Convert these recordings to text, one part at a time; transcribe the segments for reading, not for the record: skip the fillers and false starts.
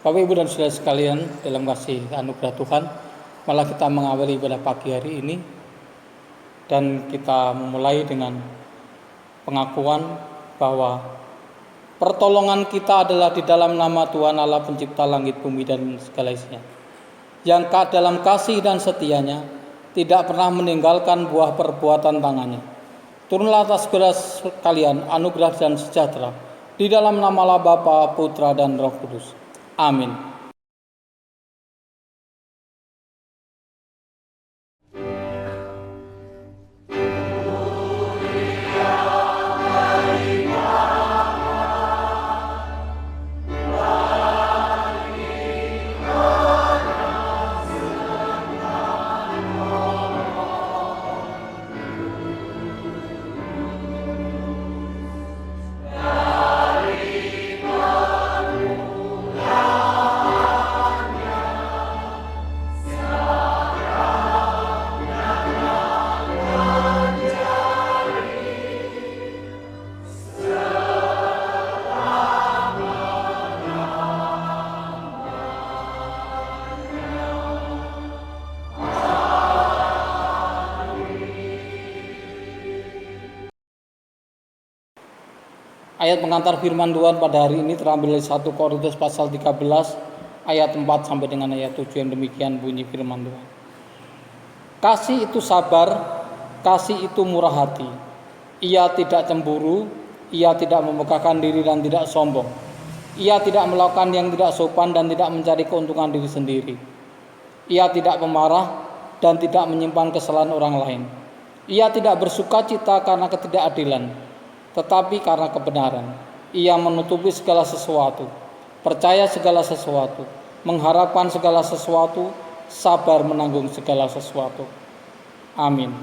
Bapak, Ibu, dan saudara sekalian, dalam kasih anugerah Tuhan, malah kita mengawali ibadah pagi hari ini, dan kita memulai dengan pengakuan bahwa pertolongan kita adalah di dalam nama Tuhan Allah pencipta langit, bumi, dan segala isinya, yang dalam kasih dan setianya tidak pernah meninggalkan buah perbuatan tangannya. Turunlah atas saudara sekalian anugerah dan sejahtera di dalam nama Allah Bapa, Putra, dan Roh Kudus. Amin. Ayat pengantar firman Tuhan pada hari ini terambil dari 1 Korintus pasal 13 ayat 4 sampai dengan ayat 7 yang demikian bunyi firman Tuhan. Kasih itu sabar, kasih itu murah hati. Ia tidak cemburu, ia tidak memegahkan diri dan tidak sombong. Ia tidak melakukan yang tidak sopan dan tidak mencari keuntungan diri sendiri. Ia tidak pemarah dan tidak menyimpan kesalahan orang lain. Ia tidak bersukacita karena ketidakadilan, tetapi karena kebenaran. Ia menutupi segala sesuatu, percaya segala sesuatu, mengharapkan segala sesuatu, sabar menanggung segala sesuatu. Amin.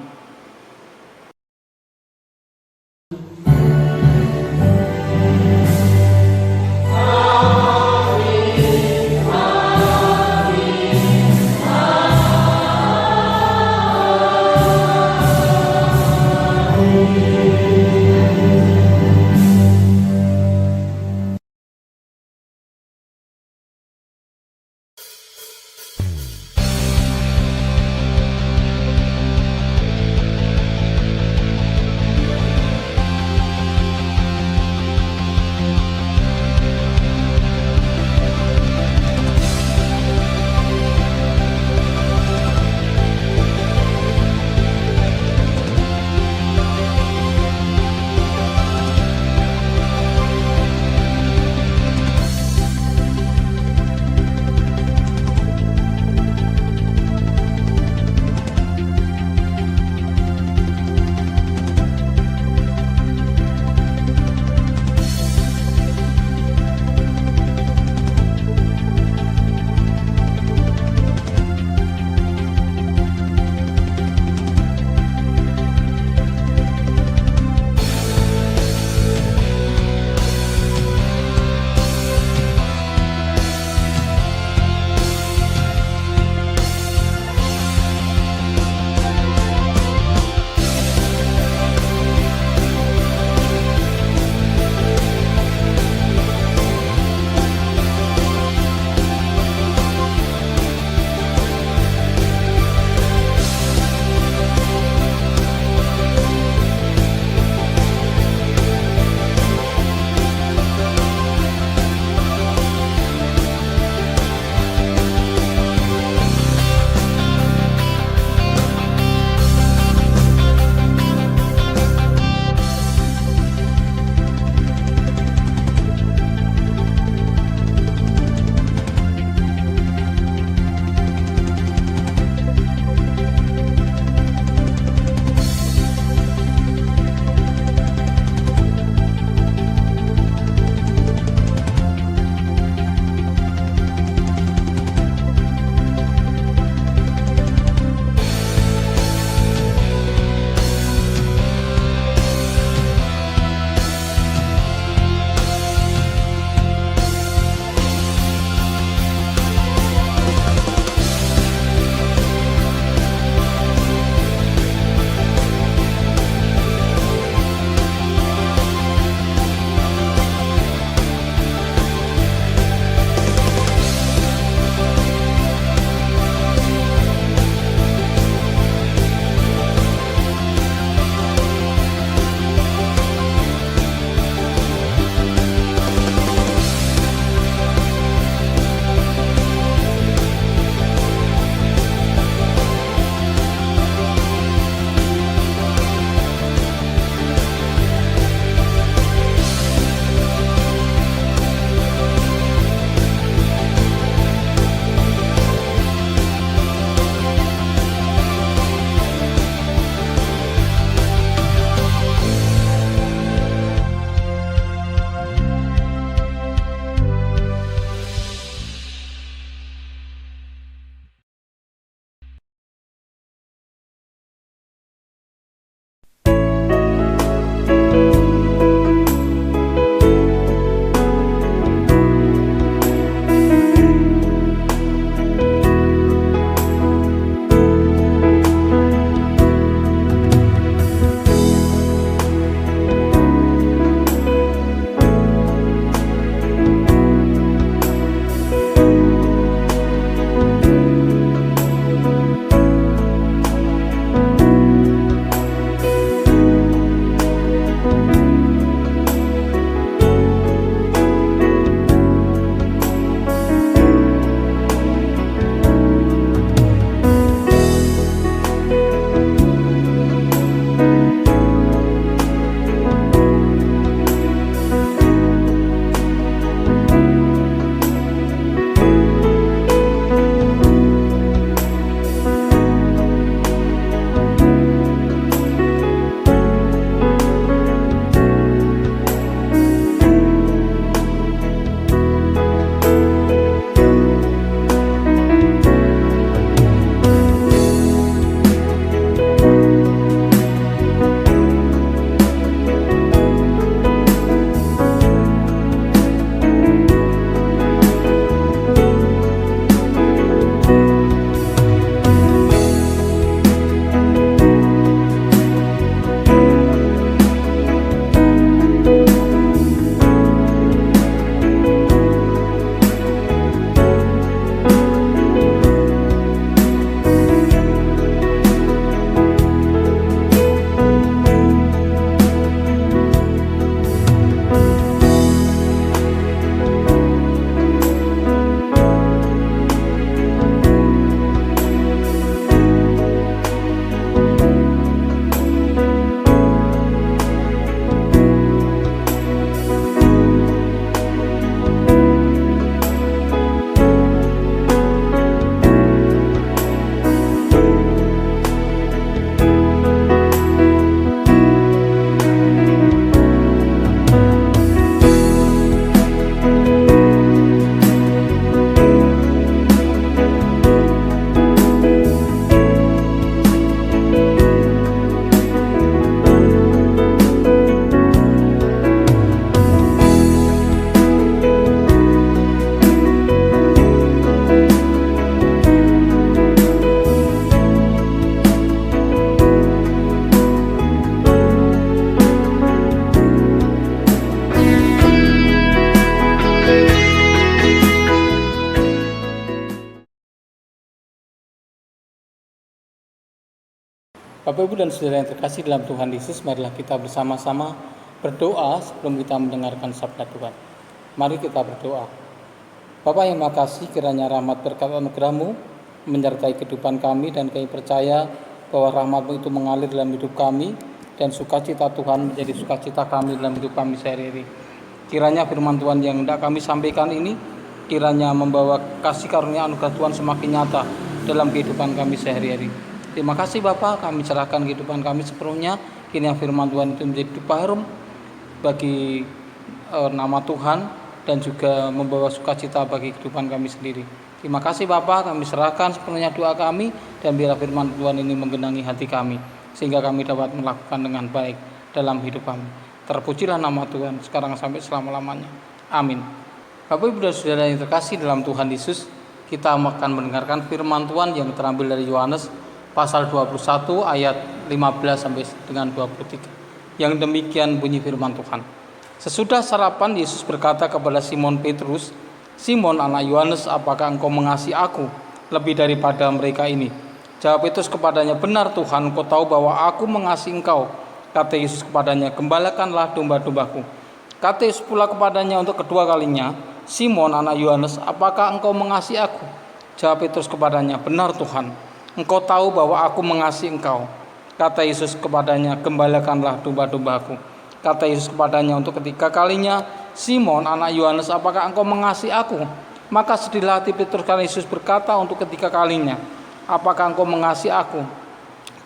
Bapak Ibu dan Saudara yang terkasih dalam Tuhan Yesus, marilah kita bersama-sama berdoa sebelum kita mendengarkan sabda Tuhan. Mari kita berdoa. Bapa yang makasih, kiranya rahmat berkat anugerah-Mu menyertai kehidupan kami, dan kami percaya bahwa rahmat-Mu itu mengalir dalam hidup kami, dan sukacita Tuhan menjadi sukacita kami dalam hidup kami sehari-hari. Kiranya firman Tuhan yang hendak kami sampaikan ini kiranya membawa kasih karunia anugerah Tuhan semakin nyata dalam kehidupan kami sehari-hari. Terima kasih Bapa, kami serahkan kehidupan kami sepenuhnya. Kiranya firman Tuhan itu menjadi dupa harum bagi nama Tuhan, dan juga membawa sukacita bagi kehidupan kami sendiri. Terima kasih Bapa, kami serahkan sepenuhnya doa kami, dan biarlah firman Tuhan ini menggenangi hati kami, sehingga kami dapat melakukan dengan baik dalam hidup kami. Terpujilah nama Tuhan sekarang sampai selama-lamanya. Amin. Bapak Ibu dan Saudara yang terkasih dalam Tuhan Yesus, kita akan mendengarkan firman Tuhan yang terambil dari Yohanes pasal 21 ayat 15 sampai dengan 23. Yang demikian bunyi firman Tuhan. Sesudah sarapan, Yesus berkata kepada Simon Petrus, "Simon anak Yohanes, apakah engkau mengasihi aku lebih daripada mereka ini?" Jawab Petrus kepadanya, "Benar Tuhan, engkau tahu bahwa aku mengasihi engkau." Kata Yesus kepadanya, "Gembalakanlah domba-dombaku." Kata Yesus pula kepadanya untuk kedua kalinya, "Simon anak Yohanes, apakah engkau mengasihi aku?" Jawab Petrus kepadanya, "Benar Tuhan, engkau tahu bahwa aku mengasihi engkau." Kata Yesus kepadanya, "Gembalakanlah domba-dombaku." Kata Yesus kepadanya untuk ketiga kalinya, "Simon anak Yohanes, apakah engkau mengasihi aku?" Maka sedihlah hati Petrus karena Yesus berkata untuk ketiga kalinya, "Apakah engkau mengasihi aku?"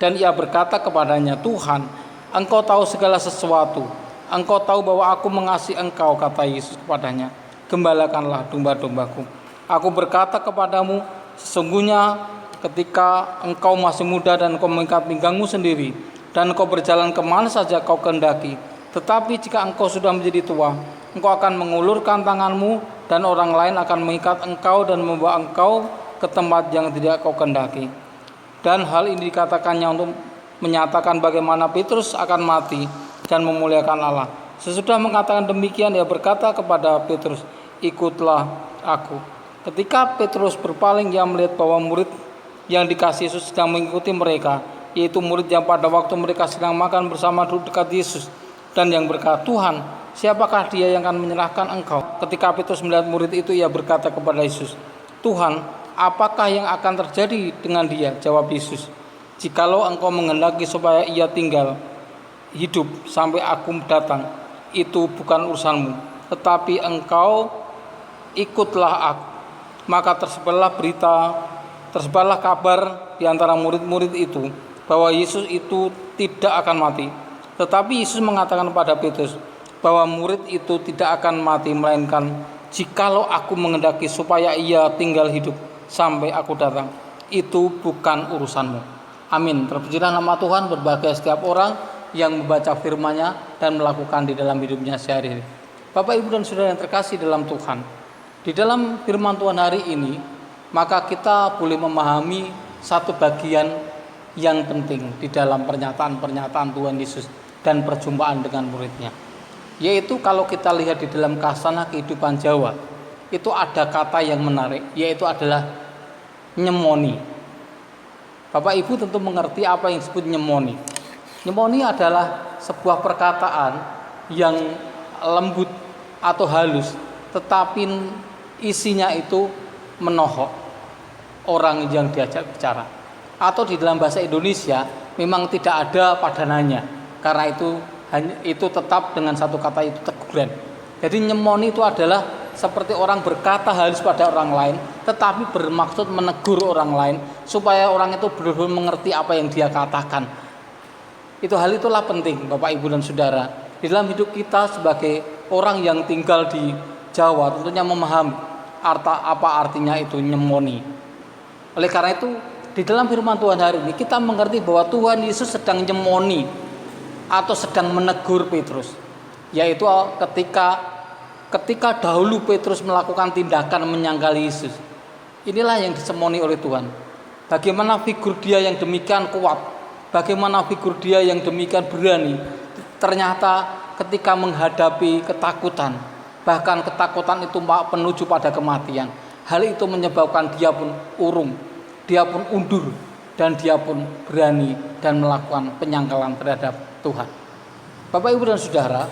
Dan ia berkata kepadanya, "Tuhan, engkau tahu segala sesuatu. Engkau tahu bahwa aku mengasihi engkau." Kata Yesus kepadanya, "Gembalakanlah domba-dombaku. Aku berkata kepadamu, sesungguhnya ketika engkau masih muda dan engkau mengikat pinggangmu sendiri, dan engkau berjalan kemana saja kau kehendaki. Tetapi jika engkau sudah menjadi tua, engkau akan mengulurkan tanganmu, dan orang lain akan mengikat engkau dan membawa engkau ke tempat yang tidak kau kehendaki." Dan hal ini dikatakannya untuk menyatakan bagaimana Petrus akan mati dan memuliakan Allah. Sesudah mengatakan demikian, ia berkata kepada Petrus, "Ikutlah aku." Ketika Petrus berpaling, ia melihat bahwa murid yang dikasihi Yesus sedang mengikuti mereka, yaitu murid yang pada waktu mereka sedang makan bersama duduk dekat Yesus, dan yang berkata, "Tuhan, siapakah dia yang akan menyerahkan engkau?" Ketika Petrus melihat murid itu, ia berkata kepada Yesus, "Tuhan, apakah yang akan terjadi dengan dia?" Jawab Yesus, "Jikalau engkau menghendaki supaya ia tinggal hidup sampai aku datang, itu bukan urusanmu, tetapi engkau ikutlah aku." Maka tersebarlah kabar di antara murid-murid itu bahwa Yesus itu tidak akan mati. Tetapi Yesus mengatakan kepada Petrus bahwa murid itu tidak akan mati, melainkan jikalau aku menghendaki supaya ia tinggal hidup sampai aku datang, itu bukan urusanmu. Amin. Terpujilah nama Tuhan. Berbahagia setiap orang yang membaca firman-Nya dan melakukan di dalam hidupnya sehari-hari. Bapak, Ibu dan Saudara yang terkasih dalam Tuhan, di dalam firman Tuhan hari ini, maka kita boleh memahami satu bagian yang penting di dalam pernyataan-pernyataan Tuhan Yesus dan perjumpaan dengan muridnya. Yaitu kalau kita lihat di dalam Khazanah kehidupan Jawa, itu ada kata yang menarik, yaitu adalah nyemoni. Bapak Ibu tentu mengerti apa yang disebut nyemoni. Nyemoni adalah sebuah perkataan yang lembut atau halus, tetapi isinya itu menohok orang yang diajak bicara. Atau di dalam bahasa Indonesia memang tidak ada padanannya, karena itu tetap dengan satu kata, itu teguran. Jadi nyemoni itu adalah seperti orang berkata halus pada orang lain, tetapi bermaksud menegur orang lain supaya orang itu benar-benar mengerti apa yang dia katakan. Hal itulah penting Bapak, Ibu dan Saudara di dalam hidup kita sebagai orang yang tinggal di Jawa, tentunya memahami apa artinya itu nyemoni. Oleh karena itu di dalam firman Tuhan hari ini kita mengerti bahwa Tuhan Yesus sedang nyemoni atau sedang menegur Petrus, yaitu ketika dahulu Petrus melakukan tindakan menyangkali Yesus. Inilah yang disemoni oleh Tuhan. Bagaimana figur dia yang demikian kuat, bagaimana figur dia yang demikian berani, ternyata ketika menghadapi ketakutan, bahkan ketakutan itu menuju pada kematian, hal itu menyebabkan dia pun urung, dia pun undur, dan dia pun berani dan melakukan penyangkalan terhadap Tuhan. Bapak, Ibu, dan Saudara,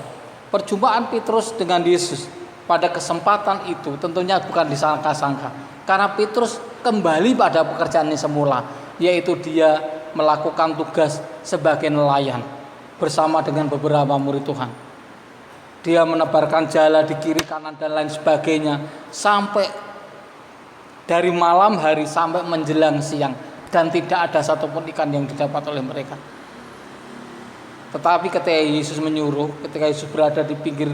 perjumpaan Petrus dengan Yesus pada kesempatan itu tentunya bukan disangka-sangka, karena Petrus kembali pada pekerjaannya semula, yaitu dia melakukan tugas sebagai nelayan bersama dengan beberapa murid Tuhan. Dia menebarkan jala di kiri kanan dan lain sebagainya sampai dari malam hari sampai menjelang siang, dan tidak ada satupun ikan yang didapat oleh mereka. Tetapi ketika Yesus menyuruh, ketika Yesus berada di pinggir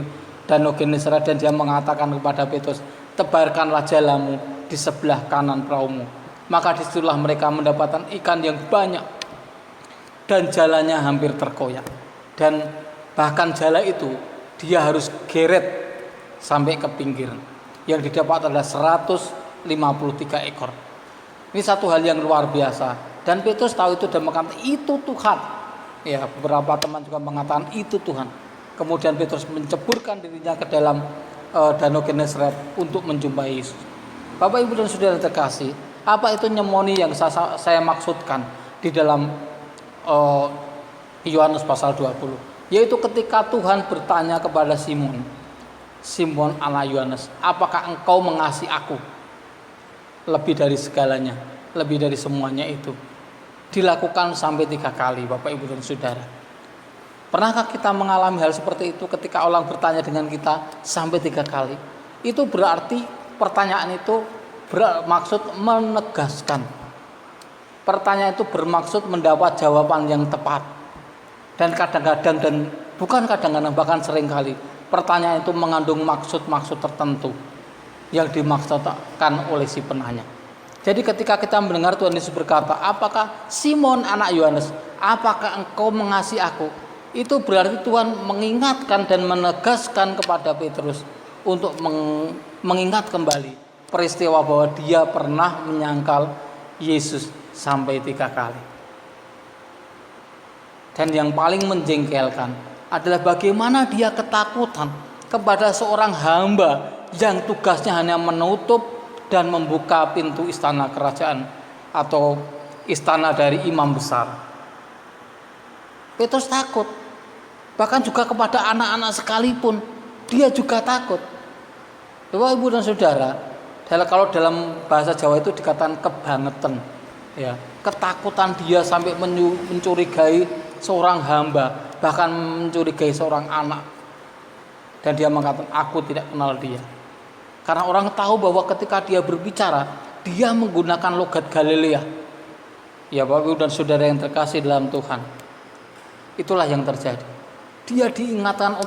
Danau Genesaret dan dia mengatakan kepada Petrus, tebarkanlah jalamu di sebelah kanan perahumu, maka disitulah mereka mendapatkan ikan yang banyak dan jalannya hampir terkoyak. Dan bahkan jala itu dia harus geret sampai ke pinggir. Yang didapat adalah 153 ekor. Ini satu hal yang luar biasa. Dan Petrus tahu itu dan mengatakan itu Tuhan. Ya, beberapa teman juga mengatakan itu Tuhan. Kemudian Petrus menceburkan dirinya ke dalam Danau Genesaret untuk menjumpai Yesus. Bapak, Ibu, dan Saudara terkasih, apa itu nyemoni yang saya maksudkan di dalam Yohanes pasal 20? Yaitu ketika Tuhan bertanya kepada Simon, Simon anak Yohanes, apakah engkau mengasihi aku lebih dari segalanya, lebih dari semuanya itu? Dilakukan sampai 3 kali, Bapak, Ibu, dan Saudara. Pernahkah kita mengalami hal seperti itu ketika orang bertanya dengan kita sampai 3 kali? Itu berarti pertanyaan itu bermaksud menegaskan. Pertanyaan itu bermaksud mendapat jawaban yang tepat. Dan kadang-kadang, dan bukan kadang-kadang, bahkan seringkali pertanyaan itu mengandung maksud-maksud tertentu yang dimaksudkan oleh si penanya. Jadi ketika kita mendengar Tuhan Yesus berkata, apakah Simon anak Yohanes, apakah engkau mengasihi aku? Itu berarti Tuhan mengingatkan dan menegaskan kepada Petrus untuk mengingat kembali peristiwa bahwa dia pernah menyangkal Yesus sampai 3 kali. Dan yang paling menjengkelkan adalah bagaimana dia ketakutan kepada seorang hamba yang tugasnya hanya menutup dan membuka pintu istana kerajaan atau istana dari imam besar. Petrus takut. Bahkan juga kepada anak-anak sekalipun dia juga takut. Bapak, Ibu, dan Saudara, kalau dalam bahasa Jawa itu dikatakan kebangetan, ya, ketakutan dia sampai mencurigai seorang hamba, bahkan mencurigai seorang anak. Dan dia mengatakan, aku tidak kenal dia. Karena orang tahu bahwa ketika dia berbicara, dia menggunakan logat Galilea. Ya, Bapak, Ibu, dan Saudara yang terkasih dalam Tuhan, itulah yang terjadi. Dia diingatkan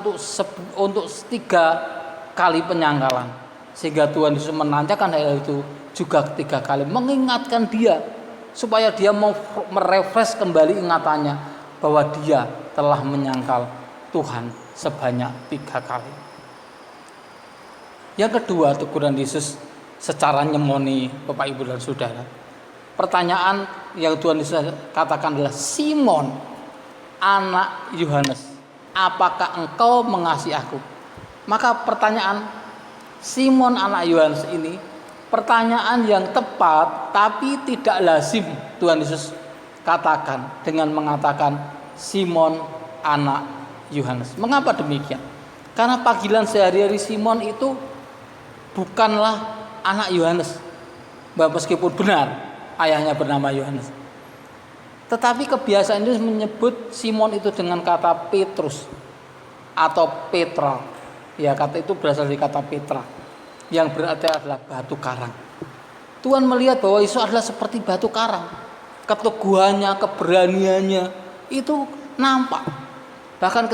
untuk 3 kali penyangkalan, sehingga Tuhan Yesus menanyakan hal itu juga 3 kali, mengingatkan dia supaya dia mau merefresh kembali ingatannya bahwa dia telah menyangkal Tuhan sebanyak 3 kali. Yang kedua, teguran Yesus secara nyemoni, Bapak, Ibu, dan Saudara. Pertanyaan yang Tuhan Yesus katakan adalah, Simon anak Yohanes, apakah engkau mengasihi aku? Maka pertanyaan Simon anak Yohanes ini pertanyaan yang tepat, tapi tidak lazim Tuhan Yesus katakan dengan mengatakan Simon anak Yohanes. Mengapa demikian? Karena panggilan sehari-hari Simon itu bukanlah anak Yohanes, meskipun benar ayahnya bernama Yohanes. Tetapi kebiasaan itu menyebut Simon itu dengan kata Petrus atau Petra. Ya, kata itu berasal dari kata Petra yang berarti adalah batu karang. Tuhan melihat bahwa Yesus adalah seperti batu karang. Keteguhannya, keberaniannya itu nampak. Bahkan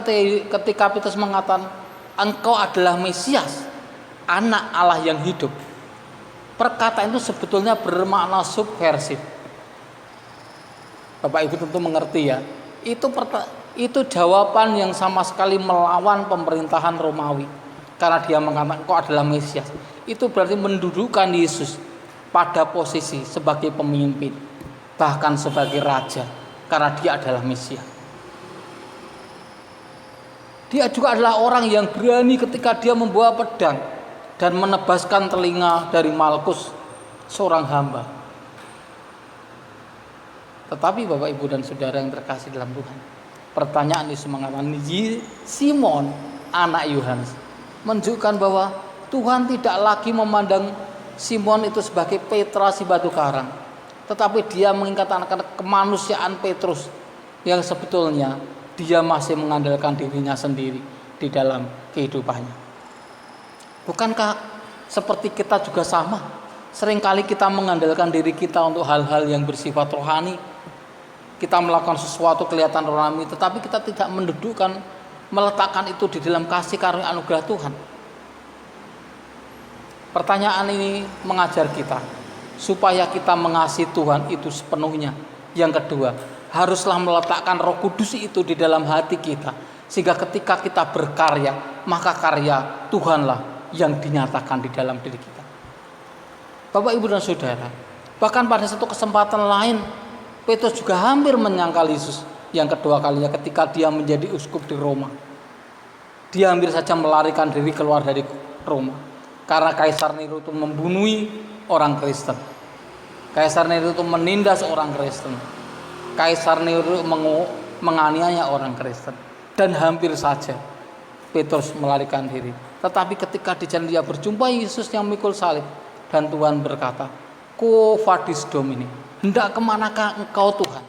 ketika Petrus mengatakan engkau adalah Mesias, anak Allah yang hidup. Perkataan itu sebetulnya bermakna subversif. Bapak, Ibu, tentu mengerti, ya. Itu jawaban yang sama sekali melawan pemerintahan Romawi. Karena dia mengatakan engkau adalah Mesias. Itu berarti mendudukkan Yesus pada posisi sebagai pemimpin, bahkan sebagai raja, karena dia adalah Mesias. Dia juga adalah orang yang berani ketika dia membawa pedang dan menebaskan telinga dari Malkus, seorang hamba. Tetapi Bapak Ibu dan Saudara yang terkasih dalam Tuhan, pertanyaan Yesus mengatakan, Simon anak Yohanes, menunjukkan bahwa Tuhan tidak lagi memandang Simon itu sebagai Petra si batu karang, tetapi dia mengingatkan kemanusiaan Petrus yang sebetulnya dia masih mengandalkan dirinya sendiri di dalam kehidupannya. Bukankah seperti kita juga sama? Seringkali kita mengandalkan diri kita untuk hal-hal yang bersifat rohani. Kita melakukan sesuatu kelihatan rohani, tetapi kita tidak mendudukkan, meletakkan itu di dalam kasih karunia anugerah Tuhan. Pertanyaan ini mengajar kita supaya kita mengasihi Tuhan itu sepenuhnya. Yang kedua, haruslah meletakkan Roh Kudus itu di dalam hati kita, sehingga ketika kita berkarya, maka karya Tuhanlah yang dinyatakan di dalam diri kita. Bapak, Ibu dan Saudara, bahkan pada satu kesempatan lain Petrus juga hampir menyangkal Yesus yang kedua kalinya ketika dia menjadi uskup di Roma. Dia hampir saja melarikan diri keluar dari Roma karena Kaisar Nero itu membunuh orang Kristen. Kaisar Nero itu menindas orang Kristen. Kaisar Nero menganiaya orang Kristen. Dan hampir saja Petrus melarikan diri. Tetapi ketika di jalan dia berjumpa Yesus yang memikul salib, dan Tuhan berkata, "Quo vadis Domini?" Hendak kemanakah engkau Tuhan?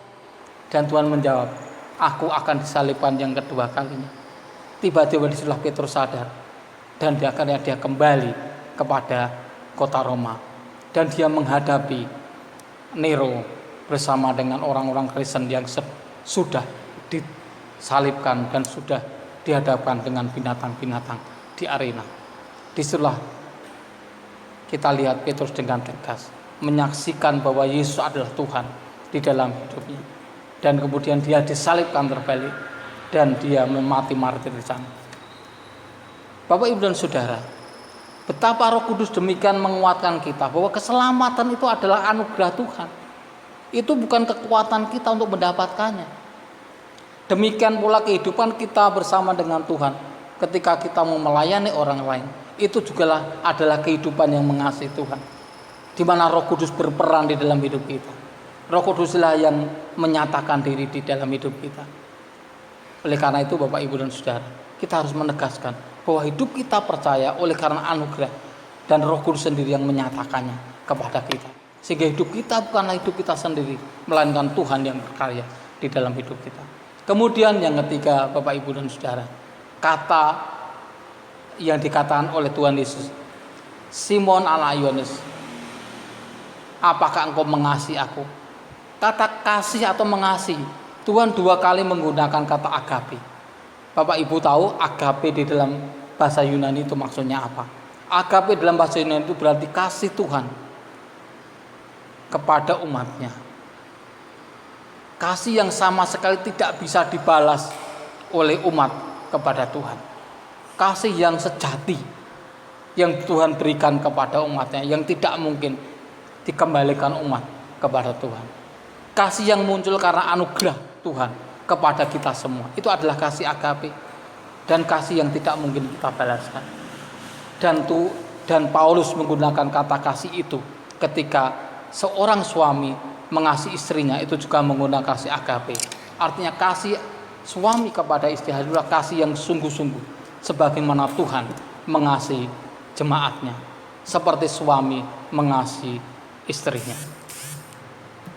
Dan Tuhan menjawab, "Aku akan disalibkan yang kedua kalinya." Tiba-tiba disitulah Petrus sadar, dan akhirnya dia kembali kepada kota Roma, dan dia menghadapi Nero bersama dengan orang-orang Kristen yang sudah disalibkan dan sudah dihadapkan dengan binatang-binatang di arena. Disitulah kita lihat Petrus dengan tegas menyaksikan bahwa Yesus adalah Tuhan di dalam hidupnya, dan kemudian dia disalibkan terbalik dan dia mati martir di sana. Bapak, Ibu dan Saudara, betapa Roh Kudus demikian menguatkan kita bahwa keselamatan itu adalah anugerah Tuhan. Itu bukan kekuatan kita untuk mendapatkannya. Demikian pula kehidupan kita bersama dengan Tuhan ketika kita mau melayani orang lain, itu juga adalah kehidupan yang mengasihi Tuhan, di mana Roh Kudus berperan di dalam hidup kita. Roh Kuduslah yang menyatakan diri di dalam hidup kita. Oleh karena itu Bapak, Ibu dan Saudara, kita harus menegaskan bahwa hidup kita percaya oleh karena anugerah, dan Roh Kudus sendiri yang menyatakannya kepada kita. Sehingga hidup kita bukanlah hidup kita sendiri, melainkan Tuhan yang berkarya di dalam hidup kita. Kemudian yang ketiga Bapak, Ibu dan Saudara, kata yang dikatakan oleh Tuhan Yesus, "Simon anak Yohanes, apakah engkau mengasihi aku?" Kata kasih atau mengasihi, Tuhan dua kali menggunakan kata agape. Bapak Ibu tahu agape di dalam bahasa Yunani itu maksudnya apa? Agape dalam bahasa Yunani itu berarti kasih Tuhan kepada umatnya. Kasih yang sama sekali tidak bisa dibalas oleh umat kepada Tuhan. Kasih yang sejati yang Tuhan berikan kepada umatnya, yang tidak mungkin dikembalikan umat kepada Tuhan. Kasih yang muncul karena anugerah Tuhan kepada kita semua, itu adalah kasih agape, dan kasih yang tidak mungkin kita balaskan. Dan Paulus menggunakan kata kasih itu ketika seorang suami mengasihi istrinya, itu juga menggunakan kasih agape. Artinya kasih suami kepada istri adalah kasih yang sungguh-sungguh, sebagaimana Tuhan mengasihi jemaatnya, seperti suami mengasihi istrinya.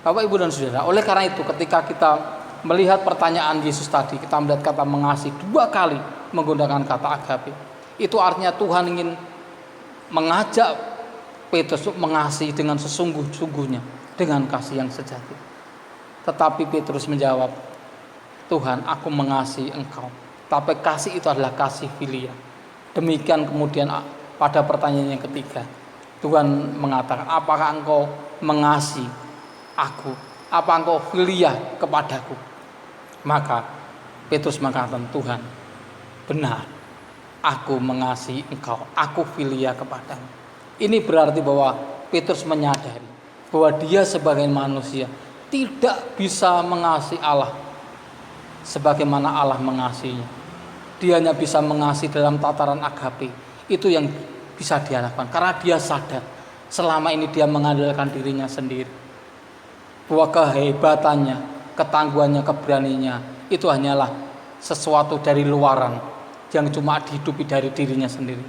Bapak, Ibu dan Saudara, oleh karena itu ketika kita melihat pertanyaan Yesus tadi, kita melihat kata mengasihi dua kali menggunakan kata agape. Itu artinya Tuhan ingin mengajak Petrus mengasihi dengan sesungguh-sungguhnya, dengan kasih yang sejati. Tetapi Petrus menjawab, "Tuhan, aku mengasihi engkau." Tapi kasih itu adalah kasih filia. Demikian kemudian pada pertanyaan yang ketiga, Tuhan mengatakan, "Apakah engkau mengasihi aku? Apa engkau filia kepadaku?" Maka Petrus mengatakan, "Tuhan, benar, aku mengasihi engkau, aku filia kepadamu." Ini berarti bahwa Petrus menyadari bahwa dia sebagai manusia tidak bisa mengasihi Allah sebagaimana Allah mengasihinya. Dia hanya bisa mengasihi dalam tataran agape. Itu yang bisa dia lakukan karena dia sadar selama ini dia mengandalkan dirinya sendiri. bahwa kehebatannya, ketangguhannya, keberaniannya itu hanyalah sesuatu dari luaran yang cuma dihidupi dari dirinya sendiri.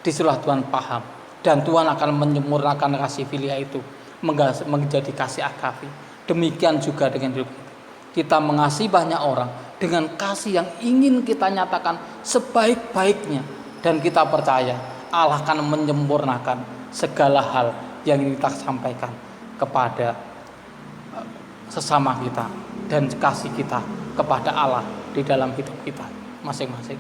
Disitulah Tuhan paham, dan Tuhan akan menyempurnakan kasih filia itu menjadi kasih agape. Demikian juga dengan hidup kita. Kita mengasihi banyak orang dengan kasih yang ingin kita nyatakan sebaik-baiknya, dan kita percaya Allah akan menyempurnakan segala hal yang ingin kita sampaikan kepada sesama kita dan kasih kita kepada Allah di dalam hidup kita masing-masing.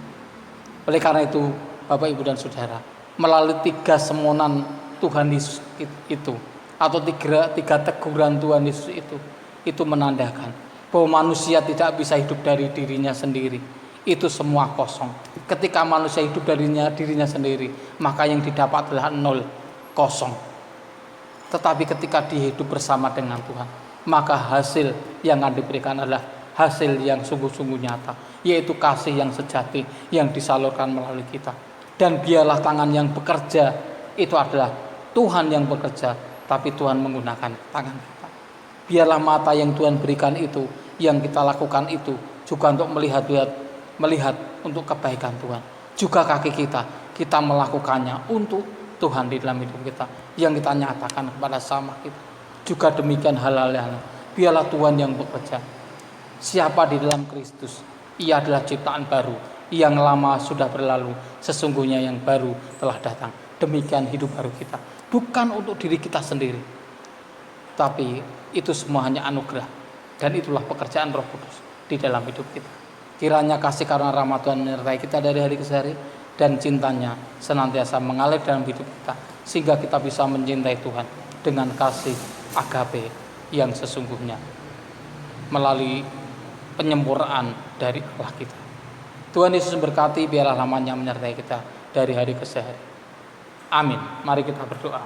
Oleh karena itu, Bapak, Ibu, dan Saudara, melalui 3 semonan Tuhan Yesus itu, atau tiga teguran Tuhan Yesus itu menandakan bahwa manusia tidak bisa hidup dari dirinya sendiri. Itu semua kosong. Ketika manusia hidup dari dirinya sendiri, maka yang didapat adalah 0, kosong. Tetapi ketika dia hidup bersama dengan Tuhan, maka hasil yang akan diberikan adalah hasil yang sungguh-sungguh nyata, yaitu kasih yang sejati yang disalurkan melalui kita. Dan biarlah tangan yang bekerja itu adalah Tuhan yang bekerja, tapi Tuhan menggunakan tangan kita. Biarlah mata yang Tuhan berikan itu, yang kita lakukan itu juga untuk melihat untuk kebaikan Tuhan. Juga kaki kita melakukannya untuk Tuhan di dalam hidup kita, yang kita nyatakan kepada sama kita. Juga demikian hal-hal yang biarlah Tuhan yang bekerja. Siapa di dalam Kristus, ia adalah ciptaan baru. Yang lama sudah berlalu, sesungguhnya yang baru telah datang. Demikian hidup baru kita, bukan untuk diri kita sendiri, tapi itu semua hanya anugerah. Dan itulah pekerjaan Roh Kudus di dalam hidup kita. Kiranya kasih karena rahmat Tuhan menyertai kita dari hari ke hari, dan cintanya senantiasa mengalir dalam hidup kita, sehingga kita bisa mencintai Tuhan dengan kasih agape yang sesungguhnya melalui penyempurnaan dari Allah kita. Tuhan Yesus berkati, biarlah namanya menyertai kita dari hari ke hari. Amin. Mari kita berdoa.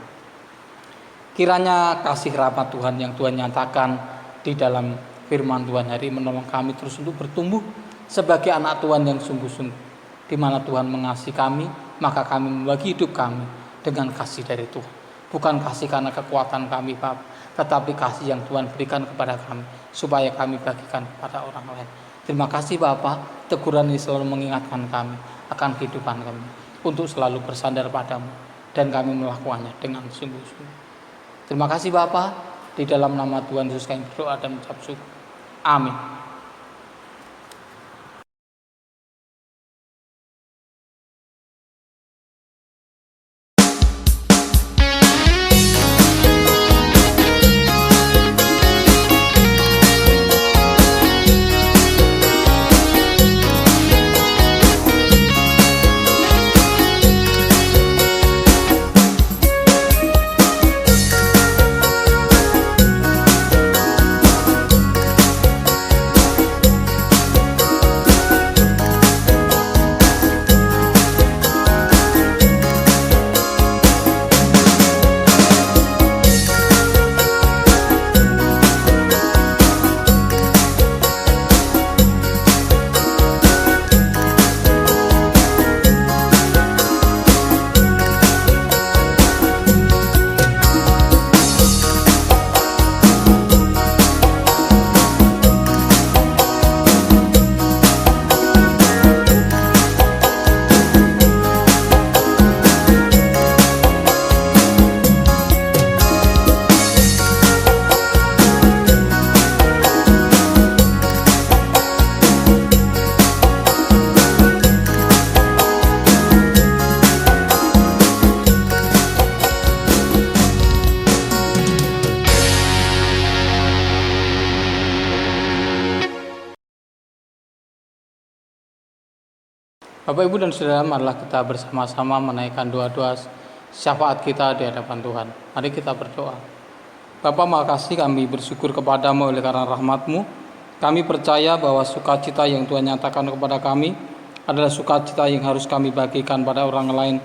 Kiranya kasih rahmat Tuhan yang Tuhan nyatakan di dalam firman Tuhan hari menolong kami terus untuk bertumbuh sebagai anak Tuhan yang sungguh-sungguh. Di mana Tuhan mengasihi kami, maka kami membagi hidup kami dengan kasih dari Tuhan. Bukan kasih karena kekuatan kami, Bapak, tetapi kasih yang Tuhan berikan kepada kami, supaya kami bagikan kepada orang lain. Terima kasih Bapak, teguran ini selalu mengingatkan kami akan kehidupan kami, untuk selalu bersandar padamu, dan kami melakukannya dengan sungguh-sungguh. Terima kasih Bapak, di dalam nama Tuhan Yesus kami berdoa dan mengucap syukur. Amin. Bapak, Ibu, dan Saudara, marilah kita bersama-sama menaikkan doa-doa syafaat kita di hadapan Tuhan. Mari kita berdoa. Bapa, makasih kami bersyukur kepadamu oleh karena rahmat-Mu. Kami percaya bahwa sukacita yang Tuhan nyatakan kepada kami adalah sukacita yang harus kami bagikan pada orang lain,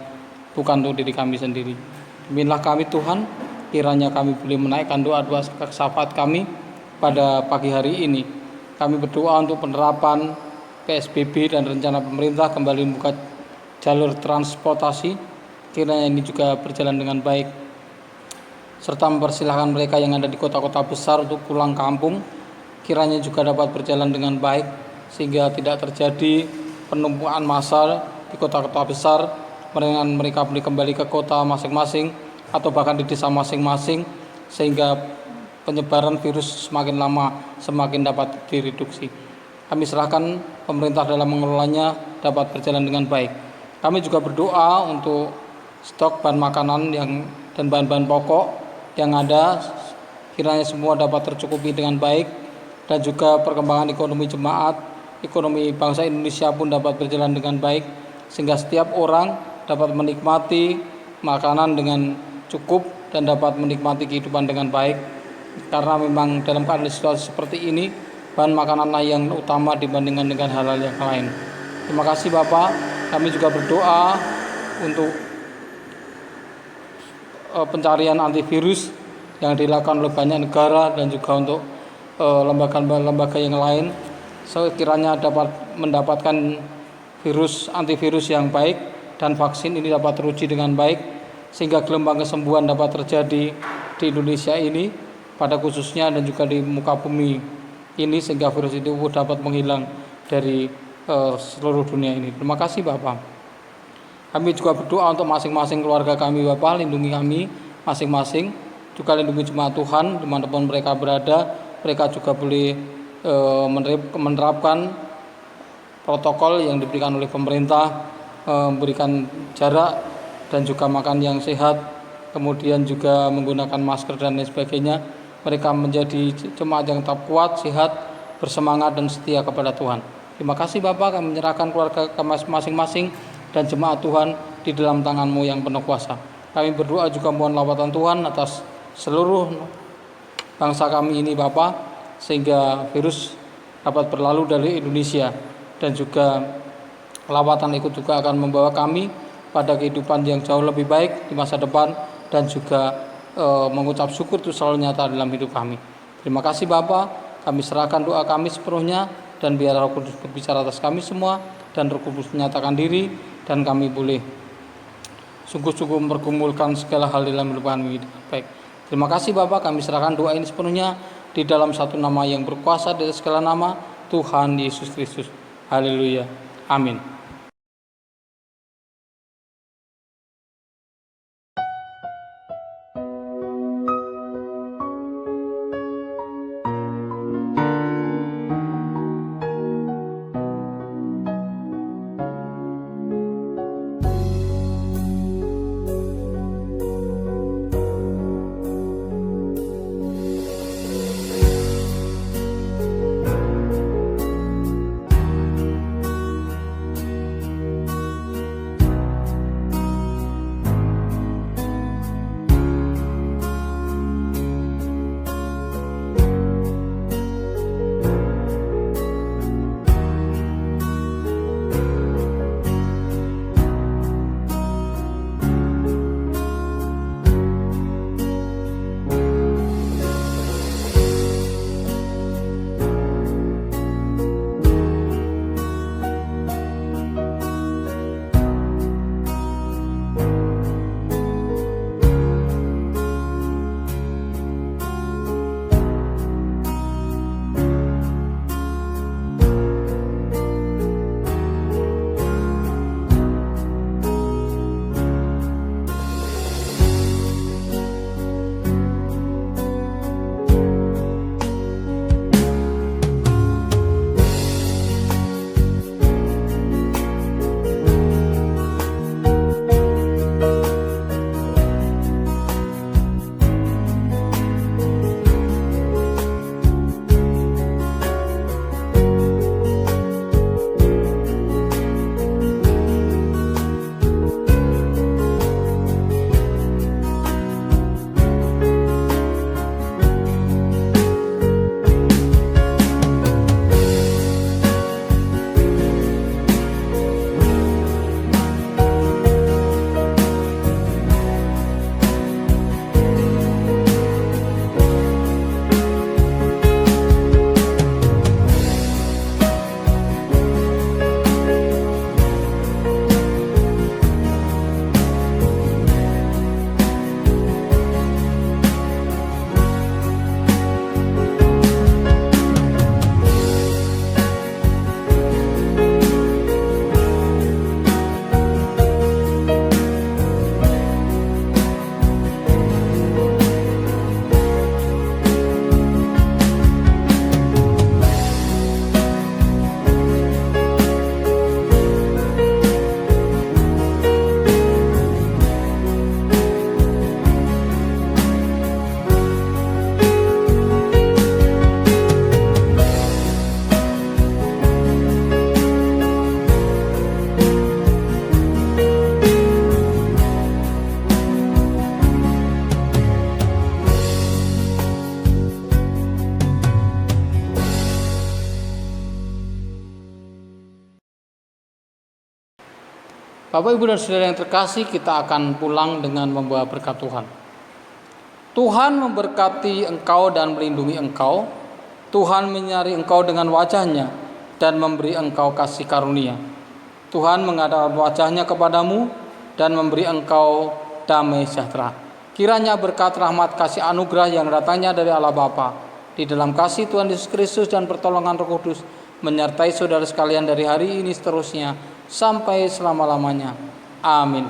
bukan untuk diri kami sendiri. Bimbinglah kami Tuhan, kiranya kami boleh menaikkan doa-doa syafaat kami pada pagi hari ini. Kami berdoa untuk penerapan PSBB dan rencana pemerintah kembali membuka jalur transportasi. Kiranya ini juga berjalan dengan baik. serta mempersilahkan mereka yang ada di kota-kota besar untuk pulang kampung, kiranya juga dapat berjalan dengan baik sehingga tidak terjadi penumpukan massa di kota-kota besar, mereka kembali ke kota masing-masing atau bahkan di desa masing-masing, sehingga penyebaran virus semakin lama semakin dapat direduksi. Kami serahkan pemerintah dalam mengelolanya dapat berjalan dengan baik. Kami juga berdoa untuk stok bahan makanan dan bahan-bahan pokok yang ada, kiranya semua dapat tercukupi dengan baik, dan juga perkembangan ekonomi jemaat, ekonomi bangsa Indonesia pun dapat berjalan dengan baik, sehingga setiap orang dapat menikmati makanan dengan cukup dan dapat menikmati kehidupan dengan baik. Karena memang dalam keadaan situasi seperti ini, bahan makananlah yang utama dibandingkan dengan hal-hal yang lain. Terima kasih Bapak. Kami juga berdoa untuk pencarian antivirus yang dilakukan oleh banyak negara dan juga untuk lembaga-lembaga yang lain, sekiranya dapat mendapatkan antivirus yang baik dan vaksin ini dapat teruji dengan baik, sehingga gelombang kesembuhan dapat terjadi di Indonesia ini pada khususnya dan juga di muka bumi ini, sehingga virus itu dapat menghilang dari seluruh dunia ini. Terima kasih Bapak. Kami juga berdoa untuk masing-masing keluarga kami Bapak, lindungi kami masing-masing, juga lindungi jemaat Tuhan dimanapun mereka berada. Mereka juga boleh menerapkan protokol yang diberikan oleh pemerintah, memberikan jarak dan juga makan yang sehat, kemudian juga menggunakan masker dan lain sebagainya. Mereka menjadi jemaat yang tetap kuat, sehat, bersemangat dan setia kepada Tuhan. Terima kasih Bapak, kami menyerahkan keluarga kami masing-masing dan jemaat Tuhan di dalam tangan-Mu yang penuh kuasa. Kami berdoa juga mohon lawatan Tuhan atas seluruh bangsa kami ini Bapak, sehingga virus dapat berlalu dari Indonesia, dan juga lawatan ikut juga akan membawa kami pada kehidupan yang jauh lebih baik di masa depan, dan juga mengucap syukur itu selalu nyata dalam hidup kami. Terima kasih Bapak, kami serahkan doa kami sepenuhnya, dan biar Roh Kudus berbicara atas kami semua, dan Roh Kudus menyatakan diri, dan kami boleh sungguh-sungguh mempergumulkan segala hal dalam hidup kami. Baik, terima kasih Bapak, kami serahkan doa ini sepenuhnya di dalam satu nama yang berkuasa dari segala nama, Tuhan Yesus Kristus. Haleluya. Amin. Bapak, Ibu, dan Saudara yang terkasih, kita akan pulang dengan membawa berkat Tuhan. Tuhan memberkati engkau dan melindungi engkau. Tuhan menyinari engkau dengan wajah-Nya dan memberi engkau kasih karunia. Tuhan menghadapkan wajah-Nya kepadamu dan memberi engkau damai sejahtera. Kiranya berkat, rahmat, kasih, anugerah yang datangnya dari Allah Bapa, di dalam kasih Tuhan Yesus Kristus dan pertolongan Roh Kudus, menyertai saudara sekalian dari hari ini seterusnya sampai selama-lamanya. Amin.